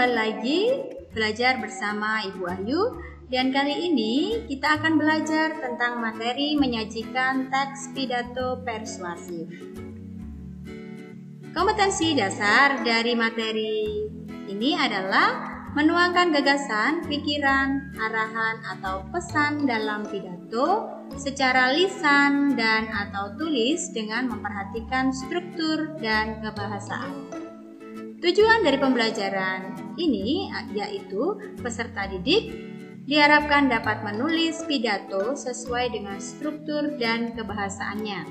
kembali lagi belajar bersama Ibu Ayu, dan kali ini kita akan belajar tentang materi menyajikan teks pidato persuasif. Kompetensi dasar dari materi ini adalah menuangkan gagasan, pikiran, arahan, atau pesan dalam pidato secara lisan dan atau tulis dengan memperhatikan struktur dan kebahasaan. Tujuan dari pembelajaran ini yaitu peserta didik diharapkan dapat menulis pidato sesuai dengan struktur dan kebahasaannya.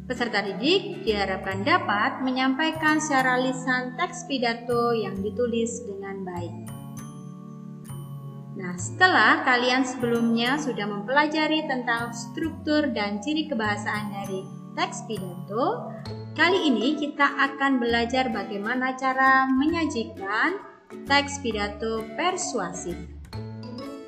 Peserta didik diharapkan dapat menyampaikan secara lisan teks pidato yang ditulis dengan baik. Nah, setelah kalian sebelumnya sudah mempelajari tentang struktur dan ciri kebahasaan dari teks pidato, kali ini kita akan belajar bagaimana cara menyajikan teks pidato persuasif.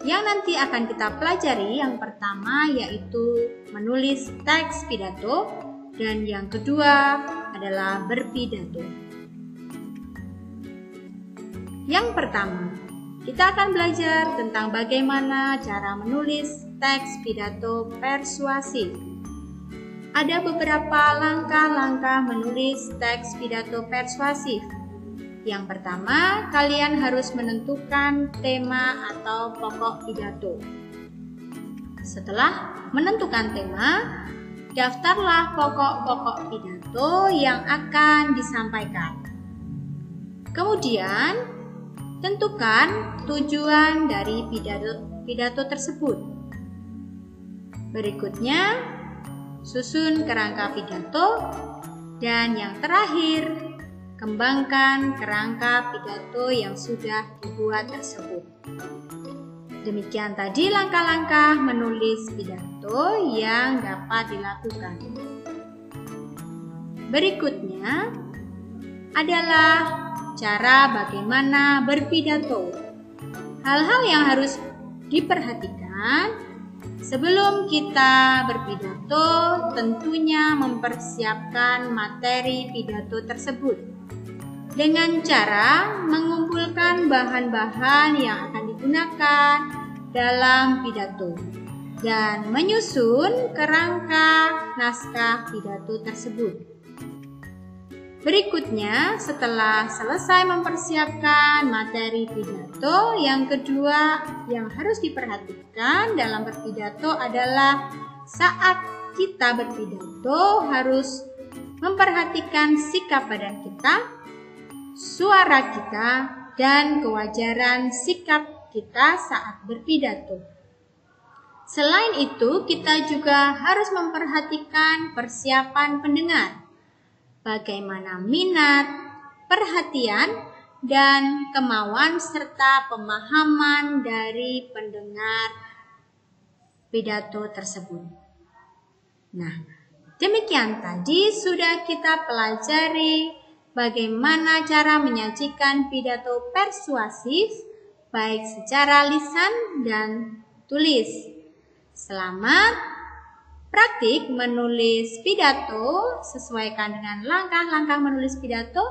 Yang nanti akan kita pelajari yang pertama yaitu menulis teks pidato, dan yang kedua adalah berpidato. Yang pertama, kita akan belajar tentang bagaimana cara menulis teks pidato persuasif. Ada beberapa langkah-langkah menulis teks pidato persuasif. Yang pertama, kalian harus menentukan tema atau pokok pidato. Setelah menentukan tema, daftarlah pokok-pokok pidato yang akan disampaikan. Kemudian, tentukan tujuan dari pidato tersebut. Berikutnya, susun kerangka pidato. Dan yang terakhir, kembangkan kerangka pidato yang sudah dibuat tersebut. Demikian tadi langkah-langkah menulis pidato yang dapat dilakukan. Berikutnya adalah cara bagaimana berpidato. Hal-hal yang harus diperhatikan sebelum kita berpidato, tentunya mempersiapkan materi pidato tersebut dengan cara mengumpulkan bahan-bahan yang akan digunakan dalam pidato dan menyusun kerangka naskah pidato tersebut. Berikutnya, setelah selesai mempersiapkan materi pidato, yang kedua yang harus diperhatikan dalam berpidato adalah saat kita berpidato harus memperhatikan sikap badan kita, suara kita, dan kewajaran sikap kita saat berpidato. Selain itu, kita juga harus memperhatikan persiapan pendengar, bagaimana minat, perhatian, dan kemauan serta pemahaman dari pendengar pidato tersebut. Nah, demikian tadi sudah kita pelajari bagaimana cara menyajikan pidato persuasif baik secara lisan dan tulis. Selamat praktik menulis pidato, sesuaikan dengan langkah-langkah menulis pidato,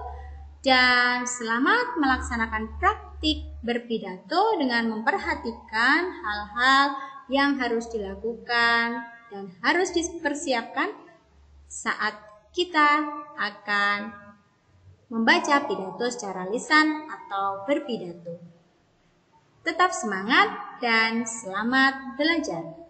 dan selamat melaksanakan praktik berpidato dengan memperhatikan hal-hal yang harus dilakukan dan harus dipersiapkan saat kita akan membaca pidato secara lisan atau berpidato. Tetap semangat dan selamat belajar.